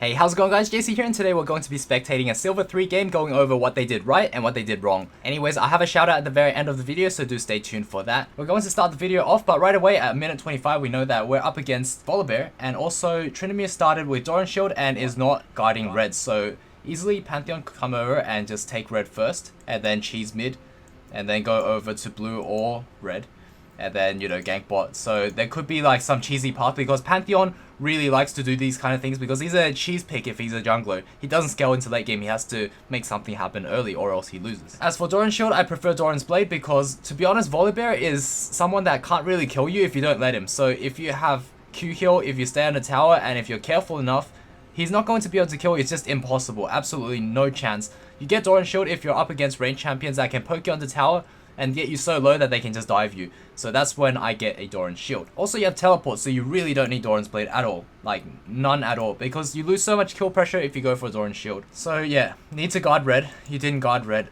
Hey, how's it going guys? JaySea here, and today we're going to be spectating a Silver 3 game, going over what they did right and what they did wrong. Anyways, I have a shout out at the very end of the video, so do stay tuned for that. We're going to start the video off, but right away at minute 25 we know that we're up against TheLilTeaPot, and also Tryndamere started with Doran Shield and is not guarding red, so easily Pantheon could come over and just take red first, and then cheese mid, and then go over to blue or red, and then, you know, gank bot. So there could be like some cheesy path because Pantheon really likes to do these kind of things because he's a cheese pick if he's a jungler. He doesn't scale into late game, he has to make something happen early or else he loses. As for Doran Shield, I prefer Doran's Blade because, to be honest, TheLilTeaPot is someone that can't really kill you if you don't let him. So if you have Q heal, if you stay on the tower, and if you're careful enough, he's not going to be able to kill you. It's just impossible. Absolutely no chance. You get Doran Shield if you're up against ranged champions that can poke you on the tower and get you so low that they can just dive you. So that's when I get a Doran Shield. Also, you have teleport, so you really don't need Doran's Blade at all. Like, none at all, because you lose so much kill pressure if you go for a Doran Shield. So yeah, need to guard red. You didn't guard red.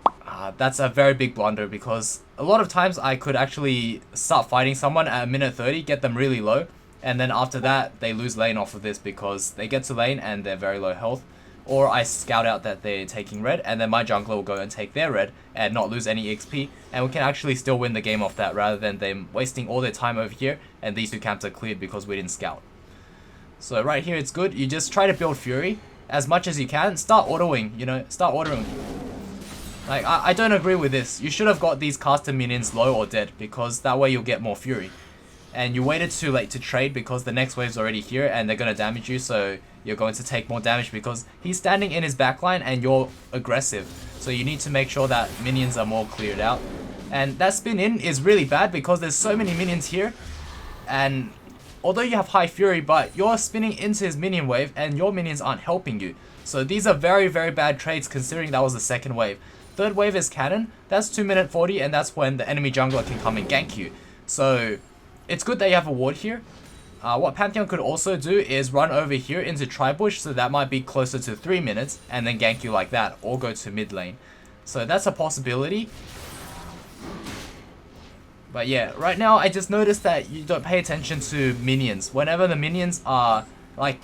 That's a very big blunder because a lot of times I could actually start fighting someone at minute 30, get them really low, and then after that, they lose lane off of this because they get to lane and they're very low health. Or I scout out that they're taking red, and then my jungler will go and take their red and not lose any XP, and we can actually still win the game off that rather than them wasting all their time over here and these two camps are cleared because we didn't scout. So right here it's good. You just try to build Fury as much as you can. Start autoing, you know, start ordering. Like, I don't agree with this. You should have got these caster minions low or dead because that way you'll get more Fury. And you waited too late to trade because the next wave's already here and they're going to damage you, so you're going to take more damage because he's standing in his backline and you're aggressive. So you need to make sure that minions are more cleared out. And that spin in is really bad because there's so many minions here. And although you have high fury, but you're spinning into his minion wave and your minions aren't helping you. So these are very, very bad trades considering that was the second wave. Third wave is cannon. That's 2 minute 40 and that's when the enemy jungler can come and gank you. So it's good that you have a ward here. What Pantheon could also do is run over here into Tribush, so that might be closer to 3 minutes, and then gank you like that, or go to mid lane. So that's a possibility. But yeah, right now I just noticed that you don't pay attention to minions. Whenever the minions are, like,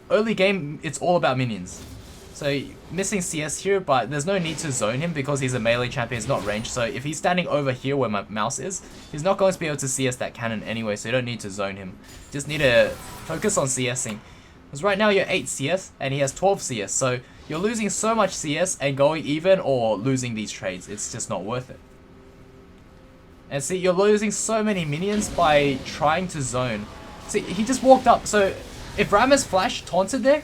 early game, it's all about minions. So missing CS here, but there's no need to zone him because he's a melee champion, he's not ranged. So if he's standing over here where my mouse is, he's not going to be able to CS that cannon anyway, so you don't need to zone him. Just need to focus on CSing. Because right now you're 8 CS and he has 12 CS, so you're losing so much CS and going even or losing these trades. It's just not worth it. And see, you're losing so many minions by trying to zone. See, he just walked up, so if Rammus flash taunted there.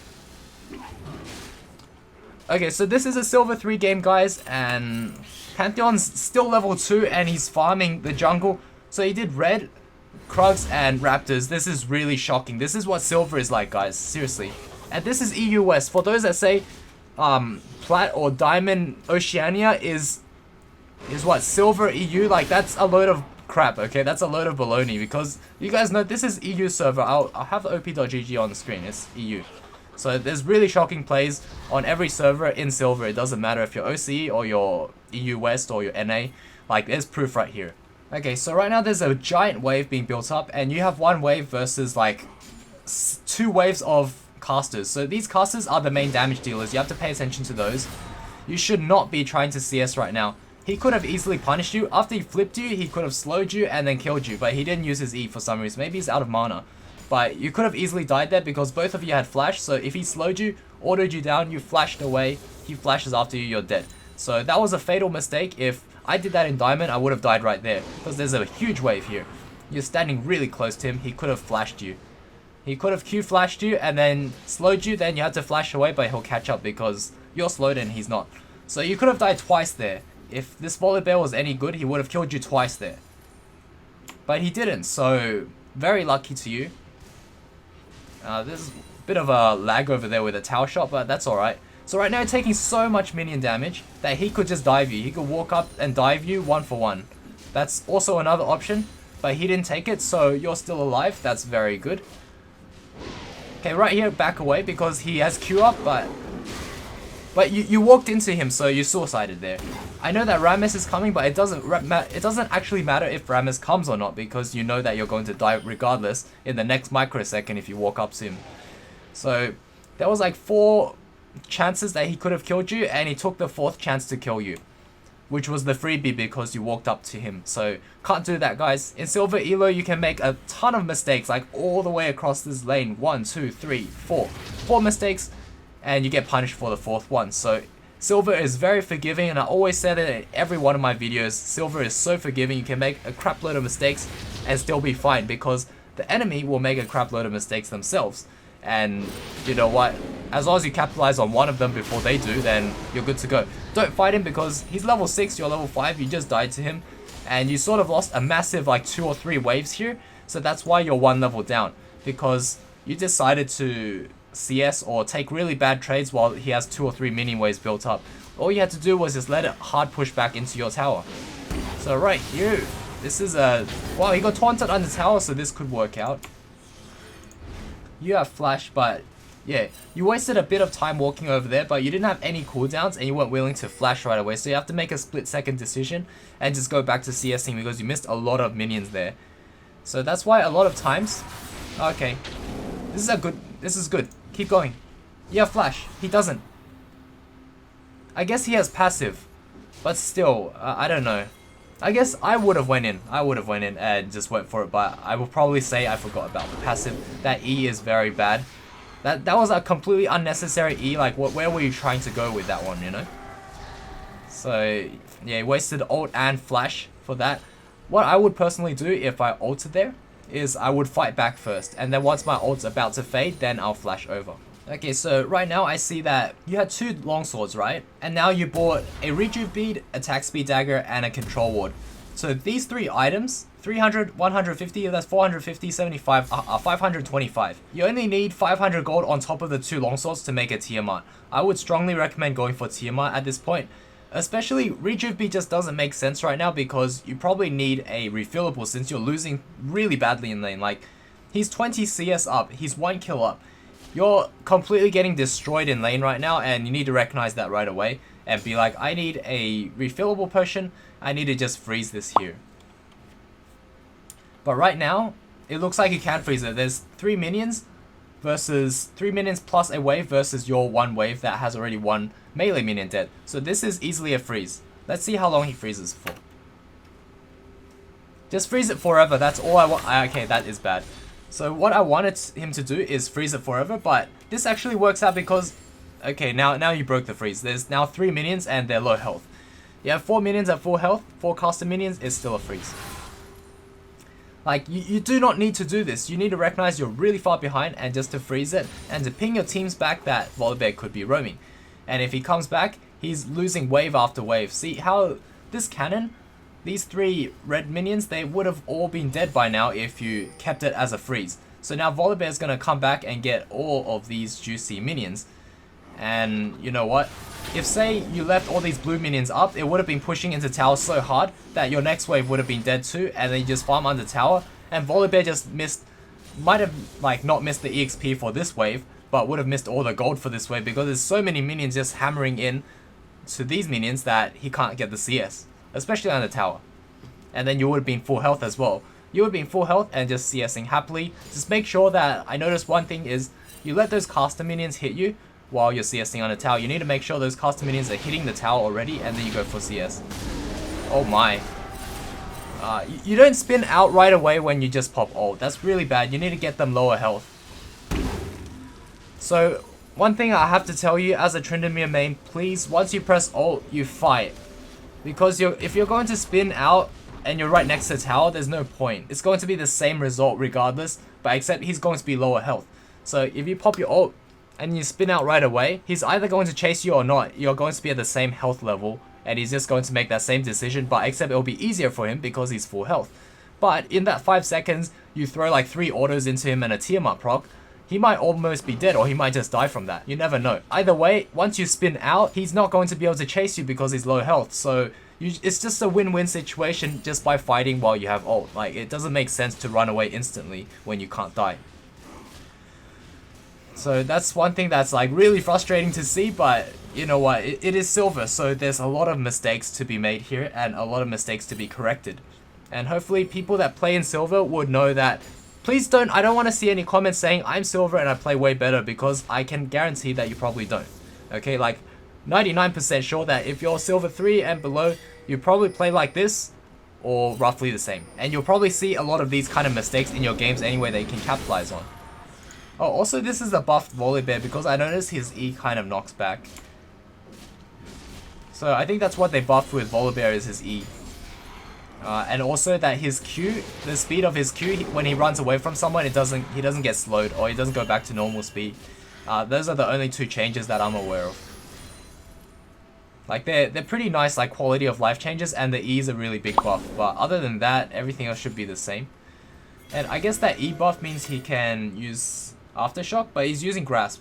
Okay, so this is a Silver 3 game, guys, and Pantheon's still level 2 and he's farming the jungle. So he did red, Krugs, and Raptors. This is really shocking. This is what Silver is like, guys, seriously. And this is EU West. For those that say Plat or Diamond Oceania is what, Silver EU, like, that's a load of crap, okay? That's a load of baloney because you guys know this is EU server. I'll have the op.gg on the screen. It's EU. So there's really shocking plays on every server in Silver. It doesn't matter if you're OCE or you're EU West or you're NA. Like, there's proof right here. Okay, so right now there's a giant wave being built up and you have one wave versus like 2 waves of casters. So these casters are the main damage dealers. You have to pay attention to those. You should not be trying to CS right now. He could have easily punished you. After he flipped you, he could have slowed you and then killed you. But he didn't use his E for some reason. Maybe he's out of mana. But you could have easily died there because both of you had flash. So if he slowed you, autoed you down, you flashed away. He flashes after you, you're dead. So that was a fatal mistake. If I did that in Diamond, I would have died right there. Because there's a huge wave here. You're standing really close to him. He could have flashed you. He could have Q flashed you and then slowed you. Then you had to flash away, but he'll catch up because you're slowed and he's not. So you could have died twice there. If this TheLilTeaPot was any good, he would have killed you twice there. But he didn't. So very lucky to you. There's a bit of a lag over there with a tower shot, but that's alright. So right now taking so much minion damage that he could just dive you. He could walk up and dive you 1 for 1. That's also another option, but he didn't take it, so you're still alive. That's very good. Okay, right here, back away because he has Q up, but you walked into him, so you suicided there. I know that Rammus is coming, but it doesn't actually matter if Rammus comes or not because you know that you're going to die regardless in the next microsecond if you walk up to him. So There was like 4 chances that he could have killed you, and he took the 4th chance to kill you, which was the freebie because you walked up to him. So can't do that, guys. In silver elo you can make a ton of mistakes, like all the way across this lane. 1 2 3 4 mistakes, and you get punished for the 4th one. So silver is very forgiving, and I always say that in every one of my videos. Silver is so forgiving. You can make a crap load of mistakes and still be fine, because the enemy will make a crap load of mistakes themselves. And you know what, as long as you capitalize on one of them before they do, then you're good to go. Don't fight him because he's level 6, you're level 5, you just died to him, and you sort of lost a massive like 2 or 3 waves here. So that's why you're 1 level down, because you decided to CS or take really bad trades while he has 2 or 3 mini waves built up. All you had to do was just let it hard push back into your tower. So right here, this is a... wow, he got taunted on the tower, so this could work out. You have flash, but yeah, you wasted a bit of time walking over there, but you didn't have any cooldowns and you weren't willing to flash right away, so you have to make a split-second decision and just go back to CSing because you missed a lot of minions there. So that's why a lot of times... okay, this is good. Keep going. You have flash. He doesn't. I guess he has passive, but still, I don't know. I guess I would have went in. And just went for it, but I will probably say I forgot about the passive. That E is very bad. That was a completely unnecessary E. Like, where were you trying to go with that one, you know? So, yeah, wasted ult and flash for that. What I would personally do if I ulted there is I would fight back first, and then once my ult's about to fade, then I'll flash over. Okay, so right now I see that you had 2 longswords, right? And now you bought a rejuve bead, attack speed dagger, and a control ward. So these 3 items, 300, 150, that's 450, 75, 525. You only need 500 gold on top of the 2 longswords to make a Tiamat. I would strongly recommend going for Tiamat at this point. Especially rejuve bead just doesn't make sense right now because you probably need a refillable since you're losing really badly in lane. Like, he's 20 CS up, he's 1 kill up. You're completely getting destroyed in lane right now, and you need to recognize that right away and be like, I need a refillable potion, I need to just freeze this here. But right now, it looks like you can freeze it. There's 3 minions versus 3 minions plus a wave versus your 1 wave that has already 1 melee minion dead. So this is easily a freeze. Let's see how long he freezes for. Just freeze it forever, that's all I want. Okay, that is bad. So what I wanted him to do is freeze it forever, but this actually works out because... okay, now you broke the freeze. There's now 3 minions and they're low health. You have 4 minions at full health, 4 caster minions is still a freeze. Like, you do not need to do this. You need to recognize you're really far behind and just to freeze it and to ping your teams back that Volibear could be roaming. And if he comes back, he's losing wave after wave. See how this cannon, these 3 red minions, they would have all been dead by now if you kept it as a freeze. So now Volibear is going to come back and get all of these juicy minions. And you know what? If say you left all these blue minions up, it would have been pushing into tower so hard that your next wave would have been dead too, and then you just farm under tower. And Volibear just might have like not missed the EXP for this wave, but would have missed all the gold for this wave because there's so many minions just hammering in to these minions that he can't get the CS. Especially on the tower. And then you would have been full health as well. You would have been full health and just CSing happily. Just make sure that, I noticed one thing is, you let those caster minions hit you while you're CSing on the tower. You need to make sure those caster minions are hitting the tower already and then you go for CS. Oh my. You don't spin out right away when you just pop ult. That's really bad. You need to get them lower health. So, one thing I have to tell you as a Tryndamere main, please, once you press ult, you fight. Because if you're going to spin out and you're right next to the tower, there's no point. It's going to be the same result regardless, but except he's going to be lower health. So if you pop your ult and you spin out right away, he's either going to chase you or not. You're going to be at the same health level and he's just going to make that same decision, but except it'll be easier for him because he's full health. But in that 5 seconds, you throw like 3 autos into him and a Tiamat proc, he might almost be dead or he might just die from that. You never know. Either way, once you spin out, he's not going to be able to chase you because he's low health. So it's just a win-win situation just by fighting while you have ult. Like, it doesn't make sense to run away instantly when you can't die. So that's one thing that's like really frustrating to see, but you know what, it is silver, so there's a lot of mistakes to be made here and a lot of mistakes to be corrected. And hopefully people that play in silver would know that Please don't, I don't want to see any comments saying I'm silver and I play way better, because I can guarantee that you probably don't. Okay, like 99% sure that if you're silver 3 and below, you probably play like this or roughly the same. And you'll probably see a lot of these kind of mistakes in your games anyway that you can capitalize on. Oh, also this is a buffed Volibear because I noticed his E kind of knocks back. So I think that's what they buffed with Volibear, is his E. And also that his Q, the speed of his Q, when he runs away from someone, he doesn't get slowed, or he doesn't go back to normal speed. Those are the only 2 changes that I'm aware of. Like they're pretty nice, like quality of life changes, and the E is a really big buff. But other than that, everything else should be the same. And I guess that E buff means he can use Aftershock, but he's using Grasp.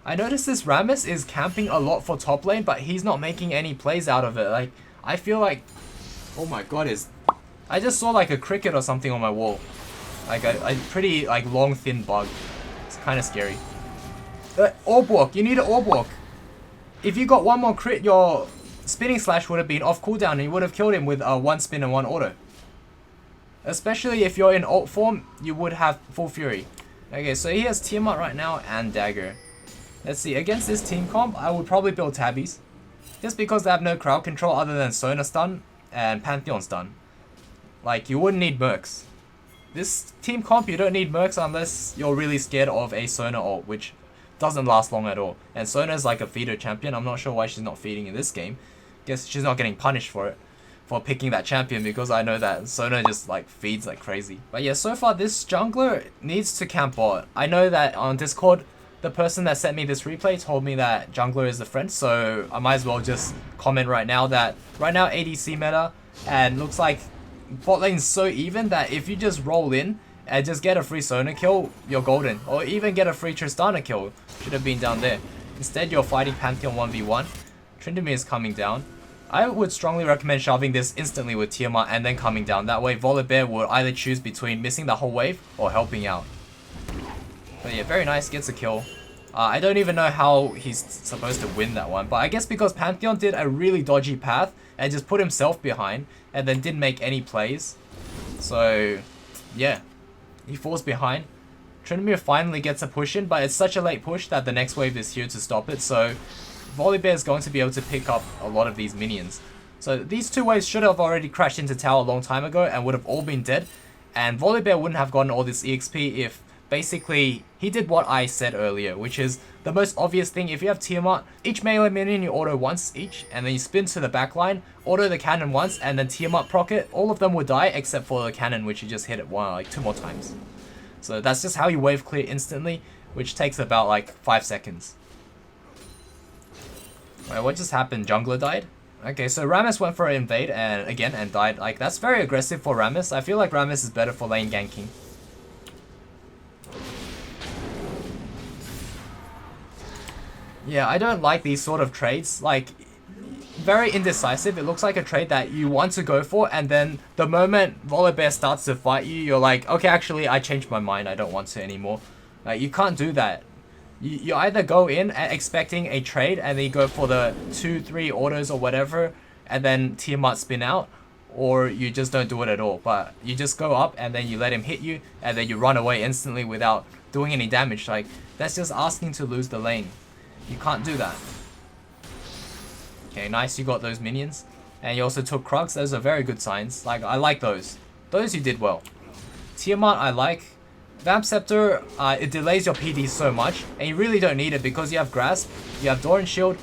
I noticed this Rammus is camping a lot for top lane, but he's not making any plays out of it. Like, I feel like, oh my god, I just saw like a cricket or something on my wall. Like a pretty like long thin bug. It's kind of scary. Orb Walk, you need an Orb Walk. If you got one more crit, your Spinning Slash would have been off cooldown and you would have killed him with 1 spin and 1 auto. Especially if you're in ult form, you would have Full Fury. Okay, so he has Tiamat right now and Dagger. Let's see, against this team comp, I would probably build Tabbies. Just because they have no crowd control other than Sona stun and Pantheon stun. Like, you wouldn't need Mercs. This team comp, you don't need Mercs unless you're really scared of a Sona ult, which doesn't last long at all. And Sona's like a feeder champion. I'm not sure why she's not feeding in this game. Guess she's not getting punished for it, for picking that champion, because I know that Sona just like feeds like crazy. But yeah, so far this jungler needs to camp bot. I know that on Discord, the person that sent me this replay told me that jungler is a friend, so I might as well just comment right now that right now ADC meta, and looks like bot lane's so even that if you just roll in and just get a free Sona kill, you're golden. Or even get a free Tristana kill, should have been down there. Instead you're fighting Pantheon 1v1. Tryndamere is coming down. I would strongly recommend shoving this instantly with Tiamat and then coming down. That way Volibear will either choose between missing the whole wave or helping out. But yeah, very nice, gets a kill. I don't even know how he's supposed to win that one, but I guess because Pantheon did a really dodgy path and just put himself behind and then didn't make any plays. So yeah, he falls behind. Tryndamere finally gets a push in, but it's such a late push that the next wave is here to stop it, so Volibear is going to be able to pick up a lot of these minions. So these 2 waves should have already crashed into tower a long time ago and would have all been dead, and Volibear wouldn't have gotten all this EXP if basically he did what I said earlier, which is the most obvious thing. If you have Tiamat, each melee minion you auto once each, and then you spin to the back line, auto the cannon once, and then Tiamat proc it, all of them will die except for the cannon, which you just hit it like 2 more times. So that's just how you wave clear instantly, which takes about like 5 seconds. Wait, what just happened? Jungler died? Okay, so Rammus went for an invade and died. Like, that's very aggressive for Rammus. I feel like Rammus is better for lane ganking. Yeah, I don't like these sort of trades. Like, very indecisive. It looks like a trade that you want to go for, and then the moment Volibear starts to fight you, you're like, okay, actually, I changed my mind. I don't want to anymore. Like, you can't do that. You either go in expecting a trade, and then you go for the 2-3 autos or whatever, and then Tiamat spin out, or you just don't do it at all. But you just go up, and then you let him hit you, and then you run away instantly without doing any damage. Like, that's just asking to lose the lane. You can't do that. Okay, nice, you got those minions. And you also took Krugs. Those are very good signs. Like, I like those. Those you did well. Tiamat, I like. Vamp Scepter, it delays your PD so much. And you really don't need it because you have Grasp, you have Doran's Shield,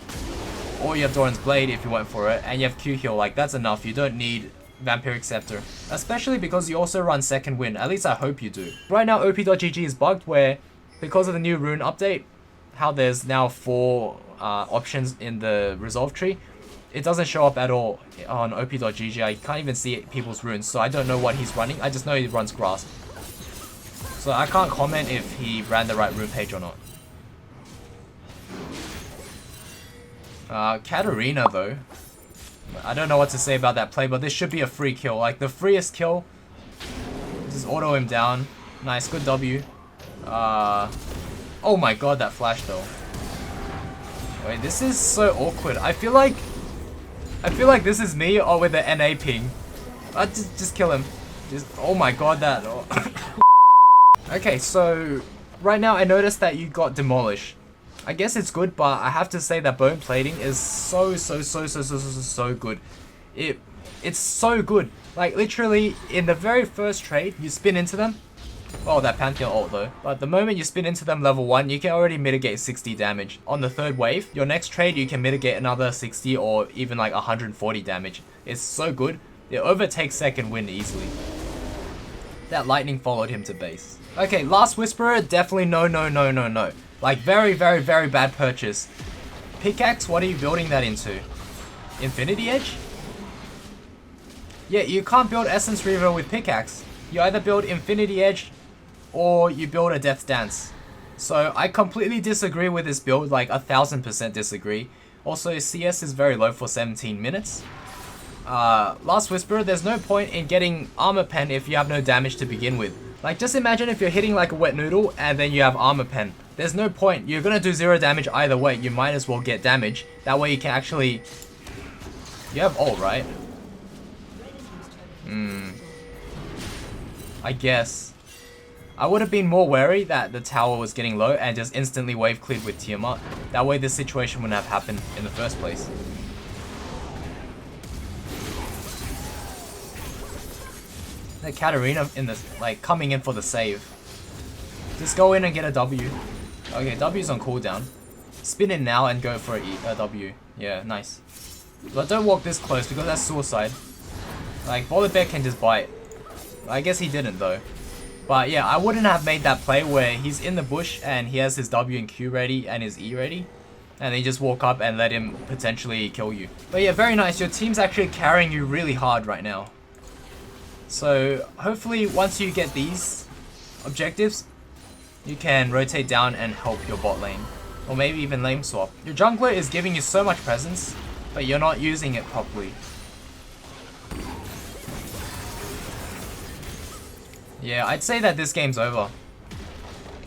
or you have Doran's Blade if you went for it. And you have Q heal. Like, that's enough. You don't need Vampiric Scepter. Especially because you also run Second Wind. At least I hope you do. Right now, OP.GG is bugged where, because of the new rune update, how there's now 4 options in the resolve tree, it doesn't show up at all on op.gg. I can't even see people's runes, so I don't know what he's running. I just know he runs Grasp. So I can't comment if he ran the right rune page or not. Katarina though, I don't know what to say about that play, but this should be a free kill. Like, the freest kill. Just auto him down. Nice, good W. Oh my god, that flash though. Wait, this is so awkward. I feel like this is me or with the NA ping. Just kill him. Oh my god, that... Okay, so right now I noticed that you got demolished. I guess it's good, but I have to say that bone plating is so good. It's so good. Like literally in the very first trade, you spin into them. Oh, that Pantheon ult though. But the moment you spin into them level 1, you can already mitigate 60 damage. On the third wave, your next trade you can mitigate another 60 or even like 140 damage. It's so good. It overtakes second wind easily. That lightning followed him to base. Okay, Last Whisperer, definitely no. Like very bad purchase. Pickaxe, what are you building that into? Infinity Edge? Yeah, you can't build Essence Reaver with Pickaxe. You either build Infinity Edge or you build a Death Dance. So I completely disagree with this build, like 1000% disagree. Also, CS is very low for 17 minutes. Last Whisperer, there's no point in getting Armor Pen if you have no damage to begin with. Like just imagine if you're hitting like a wet noodle and then you have Armor Pen. There's no point, you're gonna do 0 damage either way, you might as well get damage. That way you can actually... You have ult, right? I guess. I would have been more wary that the tower was getting low and just instantly wave cleared with Tiamat. That way this situation wouldn't have happened in the first place. The Katarina in this, like, coming in for the save. Just go in and get a W. Okay, W's on cooldown. Spin in now and go for a W. Yeah, nice. But don't walk this close because that's suicide. Like, Volibear can just bite. I guess he didn't though. But yeah, I wouldn't have made that play where he's in the bush and he has his W and Q ready and his E ready. And then you just walk up and let him potentially kill you. But yeah, very nice. Your team's actually carrying you really hard right now. So hopefully once you get these objectives, you can rotate down and help your bot lane. Or maybe even lane swap. Your jungler is giving you so much presence, but you're not using it properly. Yeah, I'd say that this game's over.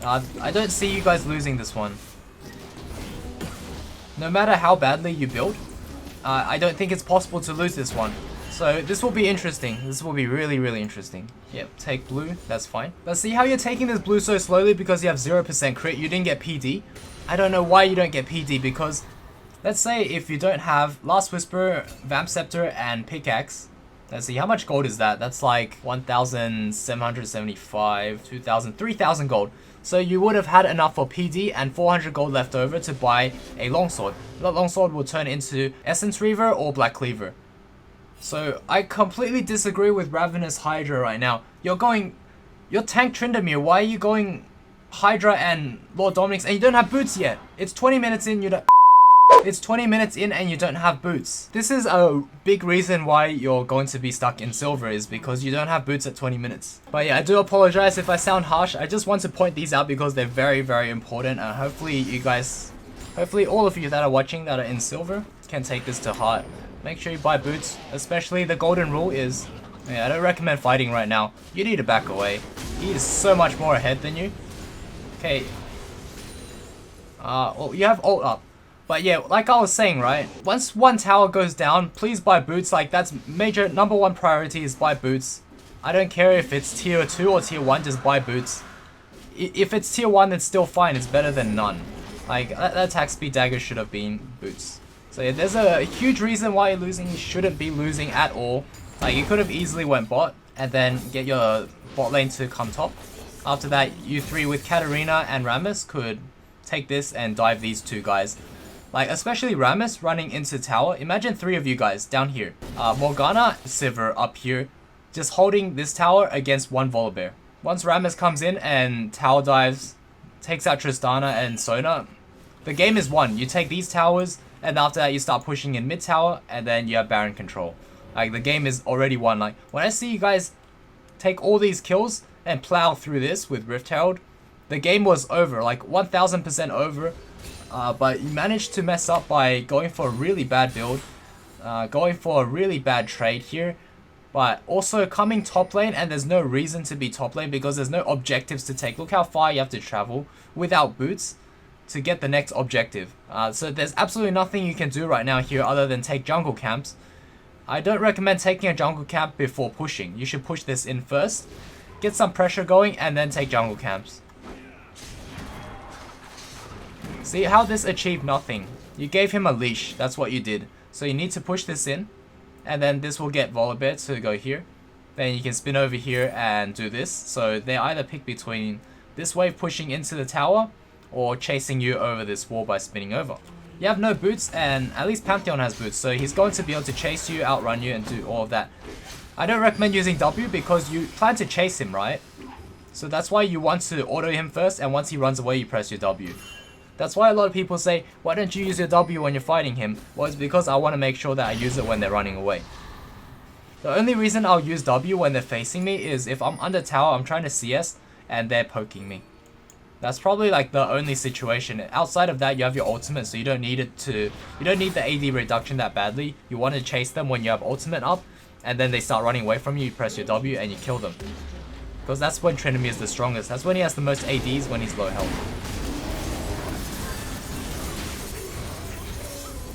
I don't see you guys losing this one. No matter how badly you build, I don't think it's possible to lose this one. So this will be interesting. This will be really interesting. Yep, take blue, that's fine. But see how you're taking this blue so slowly because you have 0% crit, you didn't get PD? I don't know why you don't get PD because, let's say if you don't have Last Whisperer, Vamp Scepter, and Pickaxe. Let's see, how much gold is that? That's like 1,775, 2,000, 3,000 gold. So you would have had enough for PD and 400 gold left over to buy a longsword. That longsword will turn into Essence Reaver or Black Cleaver. So I completely disagree with Ravenous Hydra right now. You're tank Tryndamere. Why are you going Hydra and Lord Dominic's and you don't have boots yet? It's 20 minutes in, It's 20 minutes in and you don't have boots. This is a big reason why you're going to be stuck in silver, is because you don't have boots at 20 minutes. But yeah, I do apologize if I sound harsh. I just want to point these out because they're very important, and hopefully you guys, hopefully all of you that are watching that are in silver can take this to heart. Make sure you buy boots, especially the golden rule is, yeah, I don't recommend fighting right now. You need to back away. He is so much more ahead than you. Okay. Well, you have ult up. But yeah, like I was saying, right? Once one tower goes down, please buy boots. Like, that's major, #1 priority is buy boots. I don't care if it's tier 2 or tier 1, just buy boots. If it's tier 1, it's still fine. It's better than none. Like, that attack speed dagger should have been boots. So yeah, there's a huge reason why you're losing. You shouldn't be losing at all. Like, you could have easily went bot and then get your bot lane to come top. After that, you three with Katarina and Rammus could take this and dive these two guys. Like, especially Rammus running into tower. Imagine 3 of you guys down here. Morgana, Sivir up here, just holding this tower against 1 Volibear. Once Rammus comes in and tower dives, takes out Tristana and Sona, the game is won. You take these towers, and after that you start pushing in mid tower, and then you have Baron control. Like, the game is already won. Like, when I see you guys take all these kills and plow through this with Rift Herald, the game was over. Like, 1000% over. But you managed to mess up by going for a really bad build, going for a really bad trade here, but also coming top lane, and there's no reason to be top lane because there's no objectives to take. Look how far you have to travel without boots to get the next objective. So there's absolutely nothing you can do right now here other than take jungle camps. I don't recommend taking a jungle camp before pushing. You should push this in first, get some pressure going, and then take jungle camps. See how this achieved nothing? You gave him a leash, that's what you did. So you need to push this in, and then this will get Volibear to go here. Then you can spin over here and do this. So they either pick between this wave pushing into the tower, or chasing you over this wall by spinning over. You have no boots, and at least Pantheon has boots, so he's going to be able to chase you, outrun you, and do all of that. I don't recommend using W because you plan to chase him, right? So that's why you want to auto him first, and once he runs away, you press your W. That's why a lot of people say, why don't you use your W when you're fighting him? Well, it's because I want to make sure that I use it when they're running away. The only reason I'll use W when they're facing me is if I'm under tower, I'm trying to CS, and they're poking me. That's probably like the only situation. Outside of that, you have your ultimate, so you don't need the AD reduction that badly. You want to chase them when you have ultimate up, and then they start running away from you, you press your W and you kill them. Because that's when Tryndamere is the strongest. That's when he has the most ADs, when he's low health.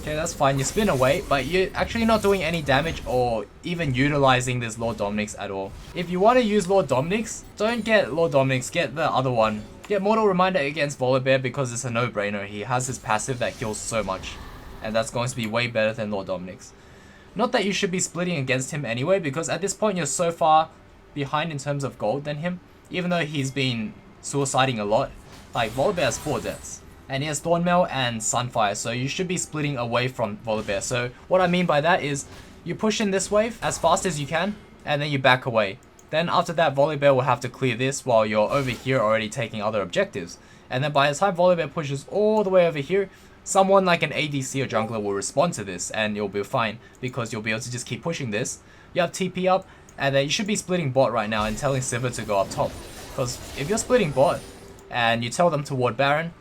Okay, that's fine. You spin away, but you're actually not doing any damage or even utilizing this Lord Dominik's at all. If you want to use Lord Dominik's, don't get Lord Dominik's, get the other one. Get Mortal Reminder against Volibear because it's a no-brainer. He has his passive that kills so much, and that's going to be way better than Lord Dominik's. Not that you should be splitting against him anyway, because at this point you're so far behind in terms of gold than him, even though he's been suiciding a lot. Like, Volibear has 4 deaths, and he has Thornmail and Sunfire, so you should be splitting away from Volibear. So what I mean by that is, you push in this wave as fast as you can, and then you back away. Then after that, Volibear will have to clear this while you're over here already taking other objectives. And then by the time Volibear pushes all the way over here, someone like an ADC or jungler will respond to this, and you'll be fine because you'll be able to just keep pushing this. You have TP up, and then you should be splitting bot right now and telling Sivir to go up top. Because if you're splitting bot and you tell them to ward Baron,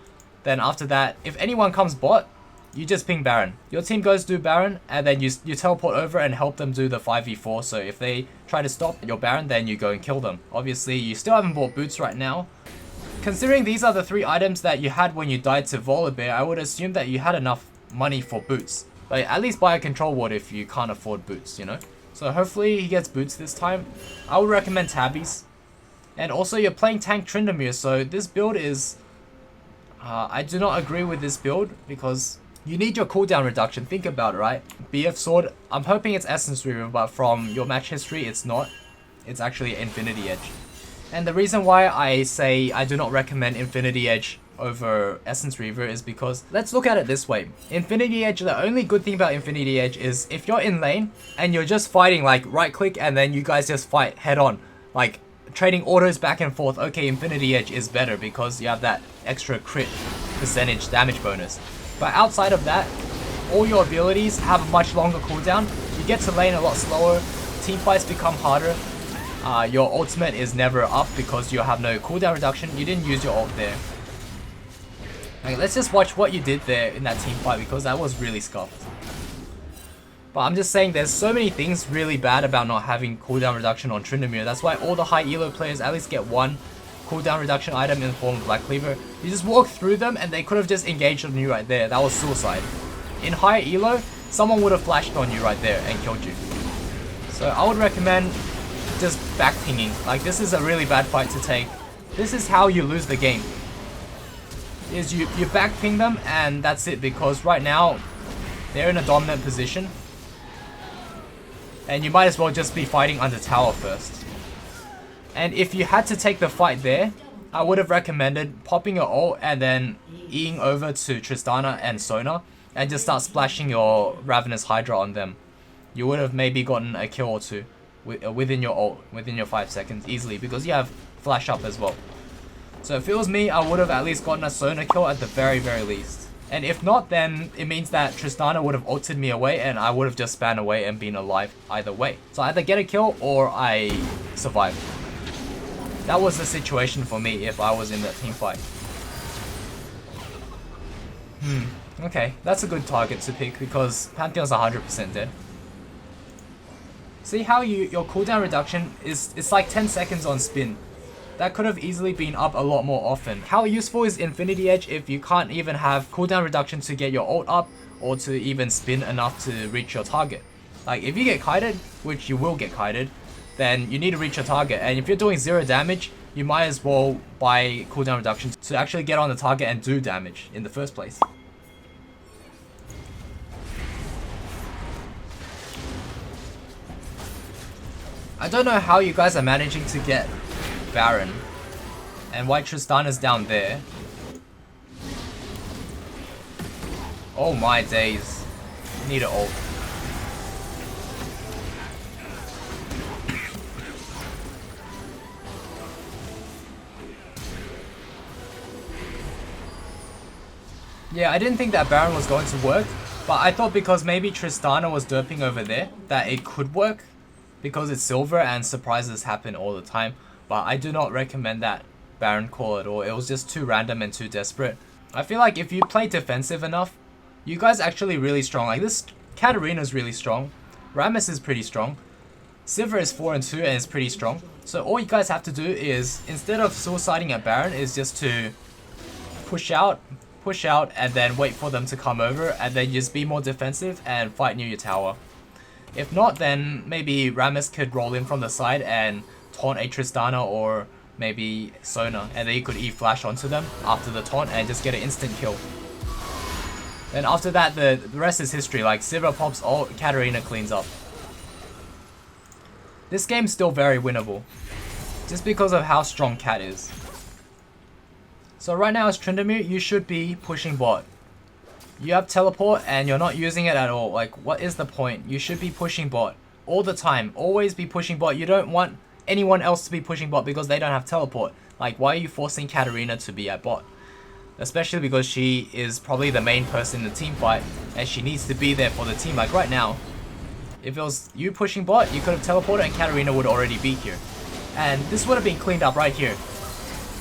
then after that, if anyone comes bot, you just ping Baron. Your team goes do Baron, and then you teleport over and help them do the 5v4. So if they try to stop your Baron, then you go and kill them. Obviously, you still haven't bought boots right now. Considering these are the 3 items that you had when you died to Volibear, I would assume that you had enough money for boots. But at least buy a control ward if you can't afford boots, you know? So hopefully he gets boots this time. I would recommend Tabbies. And also you're playing tank Tryndamere, so this build is... I do not agree with this build because you need your cooldown reduction. Think about it, right? BF Sword, I'm hoping it's Essence Reaver, but from your match history, it's not. It's actually Infinity Edge. And the reason why I say I do not recommend Infinity Edge over Essence Reaver is because, let's look at it this way. Infinity Edge, the only good thing about Infinity Edge is if you're in lane and you're just fighting, like right click and then you guys just fight head on, like trading autos back and forth, okay, Infinity Edge is better because you have that extra crit percentage damage bonus. But outside of that, all your abilities have a much longer cooldown. You get to lane a lot slower, team fights become harder. Your ultimate is never up because you have no cooldown reduction. You didn't use your ult there. Okay, let's just watch what you did there in that team fight because that was really scuffed. But I'm just saying there's so many things really bad about not having cooldown reduction on Tryndamere. That's why all the high elo players at least get 1 cooldown reduction item in the form of Black Cleaver. You just walk through them and they could have just engaged on you right there. That was suicide. In higher elo, someone would have flashed on you right there and killed you. So I would recommend just back pinging. Like, this is a really bad fight to take. This is how you lose the game. Is you back ping them and that's it, because right now they're in a dominant position. And you might as well just be fighting under tower first. And if you had to take the fight there, I would have recommended popping your ult and then Eing over to Tristana and Sona and just start splashing your Ravenous Hydra on them. You would have maybe gotten a kill or 2 within your ult, within your 5 seconds easily, because you have flash up as well. So if it was me, I would have at least gotten a Sona kill at the very least. And if not, then it means that Tristana would have ulted me away and I would have just spanned away and been alive either way. So I either get a kill or I survive. That was the situation for me if I was in that team fight. Okay, that's a good target to pick because Pantheon's 100% dead. See how your cooldown reduction is, it's like 10 seconds on spin. That could have easily been up a lot more often. How useful is Infinity Edge if you can't even have cooldown reduction to get your ult up or to even spin enough to reach your target? Like if you get kited, which you will get kited, then you need to reach your target. And if you're doing 0 damage, you might as well buy cooldown reduction to actually get on the target and do damage in the first place. I don't know how you guys are managing to get Baron and why Tristana's down there. Oh my days. Need an ult. Yeah, I didn't think that Baron was going to work, but I thought because maybe Tristana was derping over there, that it could work. Because it's silver and surprises happen all the time. But I do not recommend that Baron call at all. It was just too random and too desperate. I feel like if you play defensive enough, you guys are actually really strong. Like this Katarina is really strong. Rammus is pretty strong. Sivir is 4 and 2 and is pretty strong. So all you guys have to do is, instead of suiciding at Baron, is just to push out, and then wait for them to come over, and then just be more defensive and fight near your tower. If not, then maybe Rammus could roll in from the side and taunt a Tristana or maybe Sona, and then you could E-flash onto them after the taunt and just get an instant kill. Then after that, the rest is history. Like Sivir pops ult, Katarina cleans up. This game's still very winnable, just because of how strong Cat is. So right now as Tryndamere, you should be pushing bot. You have teleport and you're not using it at all. Like, what is the point? You should be pushing bot all the time. Always be pushing bot. You don't want anyone else to be pushing bot because they don't have teleport. Like, why are you forcing Katarina to be at bot? Especially because she is probably the main person in the team fight and she needs to be there for the team. Like right now, if it was you pushing bot, you could have teleported and Katarina would already be here. And this would have been cleaned up right here.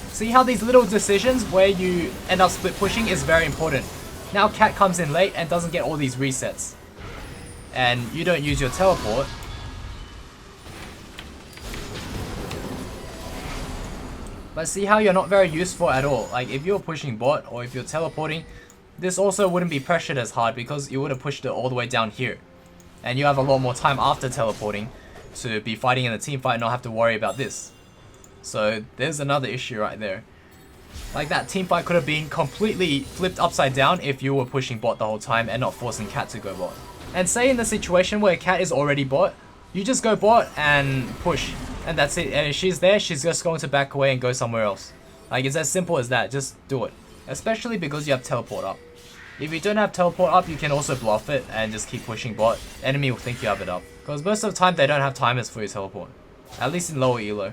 See how these little decisions where you end up split pushing is very important. Now Cat comes in late and doesn't get all these resets. And you don't use your teleport. But see how you're not very useful at all. Like if you're pushing bot or if you're teleporting, this also wouldn't be pressured as hard because you would have pushed it all the way down here. And you have a lot more time after teleporting to be fighting in the team fight and not have to worry about this. So there's another issue right there. Like that team fight could have been completely flipped upside down if you were pushing bot the whole time and not forcing Cat to go bot. And say in the situation where Cat is already bot, you just go bot and push. And that's it. And if she's there, she's just going to back away and go somewhere else. Like it's as simple as that. Just do it. Especially because you have teleport up. If you don't have teleport up, you can also bluff it and just keep pushing bot. Enemy will think you have it up. Because most of the time they don't have timers for your teleport. At least in lower elo.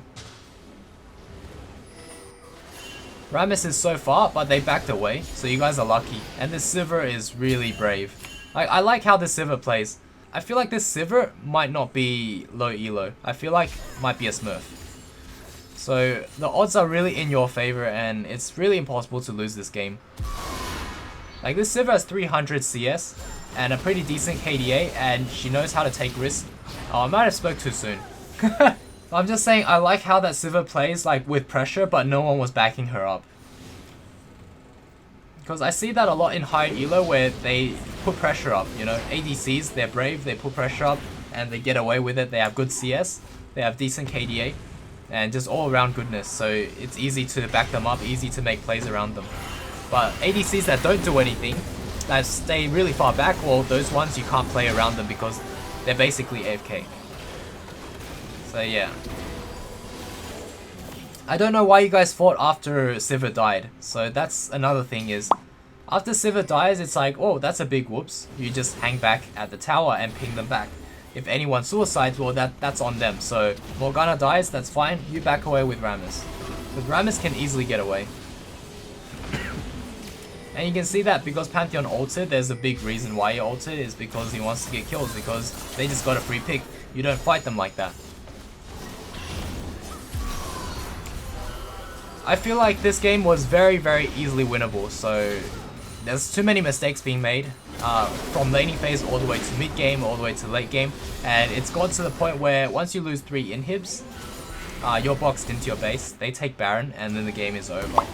Rammus is so far, but they backed away, so you guys are lucky. And this Sivir is really brave. I like how this Sivir plays. I feel like this Sivir might not be low elo. I feel like it might be a smurf. So the odds are really in your favor and it's really impossible to lose this game. Like this Sivir has 300 CS and a pretty decent KDA and she knows how to take risks. Oh, I might have spoke too soon. I'm just saying I like how that Sivir plays like with pressure but no one was backing her up. Because I see that a lot in higher elo where they put pressure up, you know. ADCs, they're brave, they put pressure up and they get away with it. They have good CS, they have decent KDA and just all around goodness. So it's easy to back them up, easy to make plays around them. But ADCs that don't do anything, that stay really far back, well those ones you can't play around them because they're basically AFK. So yeah. I don't know why you guys fought after Sivir died. So that's another thing is, after Sivir dies, it's like, oh, that's a big whoops. You just hang back at the tower and ping them back. If anyone suicides, well, that's on them. So Morgana dies, that's fine. You back away with Rammus. Because Rammus can easily get away. And you can see that because Pantheon ulted, there's a big reason why he ulted is because he wants to get kills. Because they just got a free pick. You don't fight them like that. I feel like this game was very, very easily winnable, so there's too many mistakes being made from laning phase all the way to mid game, all the way to late game, and it's got to the point where once you lose 3 inhibs, you're boxed into your base, they take Baron, and then the game is over.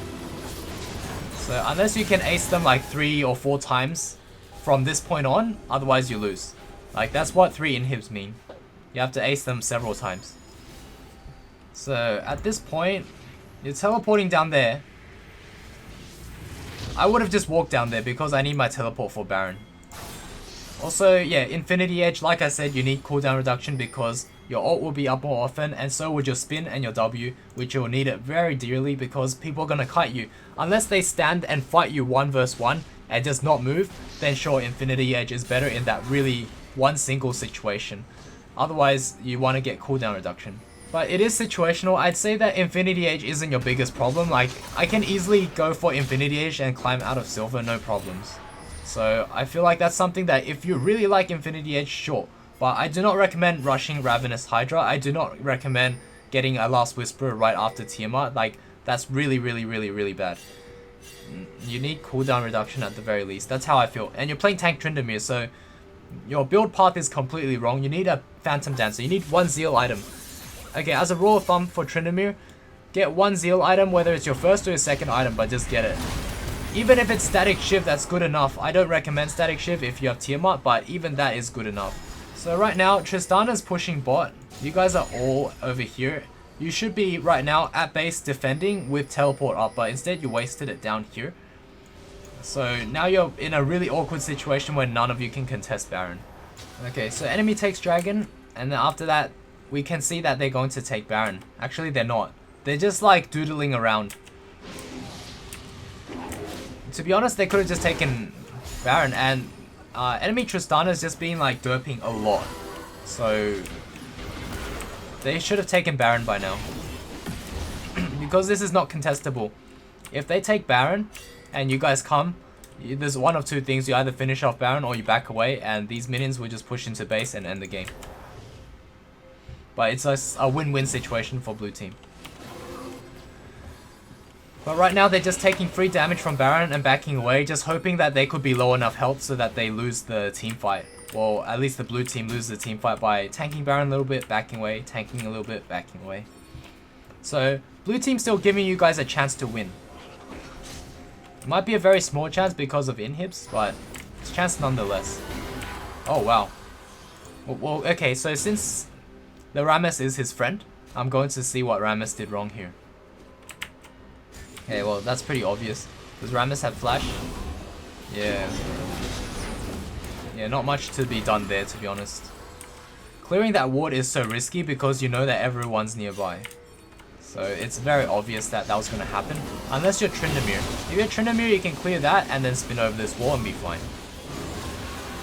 So unless you can ace them like 3 or 4 times from this point on, otherwise you lose. Like, that's what 3 inhibs mean. You have to ace them several times. So, at this point, you're teleporting down there. I would have just walked down there because I need my teleport for Baron. Also, yeah, Infinity Edge, like I said, you need cooldown reduction because your ult will be up more often, and so would your spin and your W, which you'll need it very dearly because people are going to kite you. Unless they stand and fight you 1 versus 1 and just not move, then sure, Infinity Edge is better in that really one single situation. Otherwise, you want to get cooldown reduction. But it is situational. I'd say that Infinity Edge isn't your biggest problem. Like, I can easily go for Infinity Edge and climb out of silver, no problems. So I feel like that's something that if you really like Infinity Edge, sure. But I do not recommend rushing Ravenous Hydra. I do not recommend getting a Last Whisperer right after Tiamat. Like, that's really bad. You need cooldown reduction at the very least. That's how I feel. And you're playing tank Tryndamere, so your build path is completely wrong. You need a Phantom Dancer. You need 1 Zeal item. Okay, as a rule of thumb for Tryndamere, get 1 Zeal item, whether it's your first or your second item, but just get it. Even if it's Static Shiv, that's good enough. I don't recommend Static Shiv if you have Tiamat, but even that is good enough. So right now, Tristana's pushing bot. You guys are all over here. You should be right now at base defending with teleport up, but instead you wasted it down here. So now you're in a really awkward situation where none of you can contest Baron. Okay, so enemy takes Dragon, and then after that, we can see that they're going to take Baron. Actually, they're not. They're just like doodling around. To be honest, they could have just taken Baron, and enemy Tristana's just been like derping a lot. So they should have taken Baron by now. Because this is not contestable. If they take Baron and you guys come, there's one of two things. You either finish off Baron or you back away, and these minions will just push into base and end the game. But it's a win-win situation for blue team. But right now they're just taking free damage from Baron and backing away, just hoping that they could be low enough health so that they lose the team fight. Well, at least the blue team loses the team fight by tanking Baron a little bit, backing away, tanking a little bit, backing away. So, blue team's still giving you guys a chance to win. It might be a very small chance because of inhibs, but it's a chance nonetheless. Oh, wow. Well, okay, so since the Rammus is his friend, I'm going to see what Rammus did wrong here. Okay, well, that's pretty obvious. Does Rammus have flash? Yeah. Yeah, not much to be done there, to be honest. Clearing that ward is so risky because you know that everyone's nearby. So it's very obvious that that was going to happen. Unless you're Tryndamere. If you're Tryndamere, you can clear that and then spin over this wall and be fine.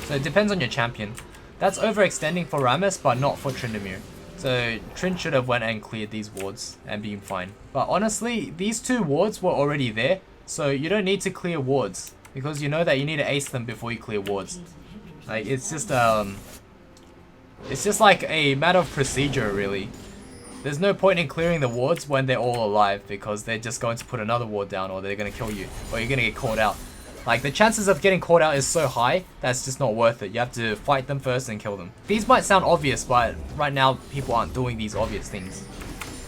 So it depends on your champion. That's overextending for Rammus, but not for Tryndamere. So Trynd should have went and cleared these wards and been fine. But honestly, these two wards were already there, so you don't need to clear wards because you know that you need to ace them before you clear wards. Like it's just like a matter of procedure, really. There's no point in clearing the wards when they're all alive because they're just going to put another ward down or they're going to kill you or you're going to get caught out. Like, the chances of getting caught out is so high, that's just not worth it. You have to fight them first and kill them. These might sound obvious, but right now, people aren't doing these obvious things.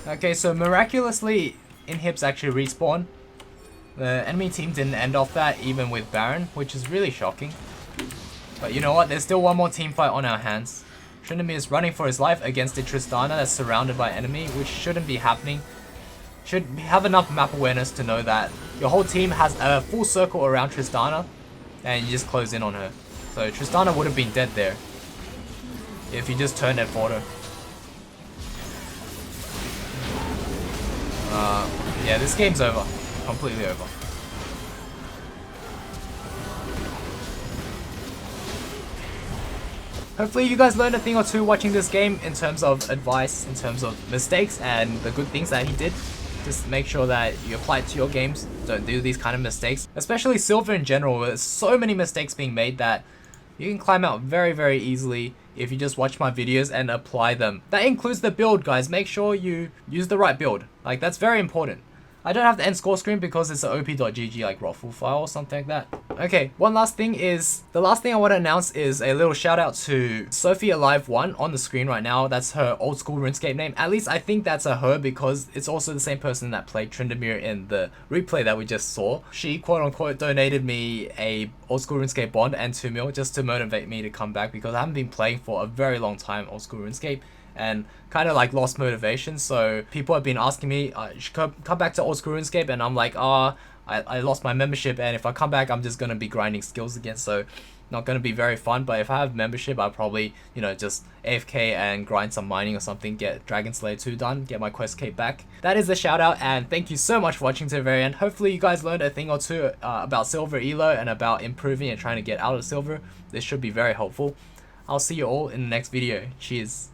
Okay, so miraculously, inhibs actually respawn. The enemy team didn't end off that, even with Baron, which is really shocking. But you know what? There's still one more team fight on our hands. Tryndamere is running for his life against a Tristana that's surrounded by enemy, which shouldn't be happening. Should have enough map awareness to know that your whole team has a full circle around Tristana and you just close in on her. So Tristana would have been dead there if you just turned and fought her. Yeah, this game's over. Completely over. Hopefully you guys learned a thing or two watching this game in terms of advice, in terms of mistakes and the good things that he did. Just make sure that you apply it to your games. Don't do these kind of mistakes. Especially Silver in general, there's so many mistakes being made that you can climb out very easily if you just watch my videos and apply them. That includes the build, guys. Make sure you use the right build. Like, that's very important. I don't have the end score screen because it's an op.gg like ROFL file or something like that. Okay, one last thing is, the last thing I want to announce is a little shout out to Sophie Alive 1 on the screen right now. That's her old school RuneScape name. At least I think that's a her because it's also the same person that played Tryndamere in the replay that we just saw. She quote unquote donated me a old school RuneScape bond and 2 mil just to motivate me to come back because I haven't been playing for a very long time old school RuneScape and kind of like lost motivation. So people have been asking me, you should come back to old school RuneScape, and I'm like, I lost my membership, and if I come back I'm just gonna be grinding skills again, so not gonna be very fun. But if I have membership, I'll probably, you know, just AFK and grind some mining or something, get Dragon Slayer 2 done, get my quest cape back. That is the shout out, and thank you so much for watching to the very end. Hopefully you guys learned a thing or two about silver elo and about improving and trying to get out of silver. This should be very helpful. I'll see you all in the next video. Cheers.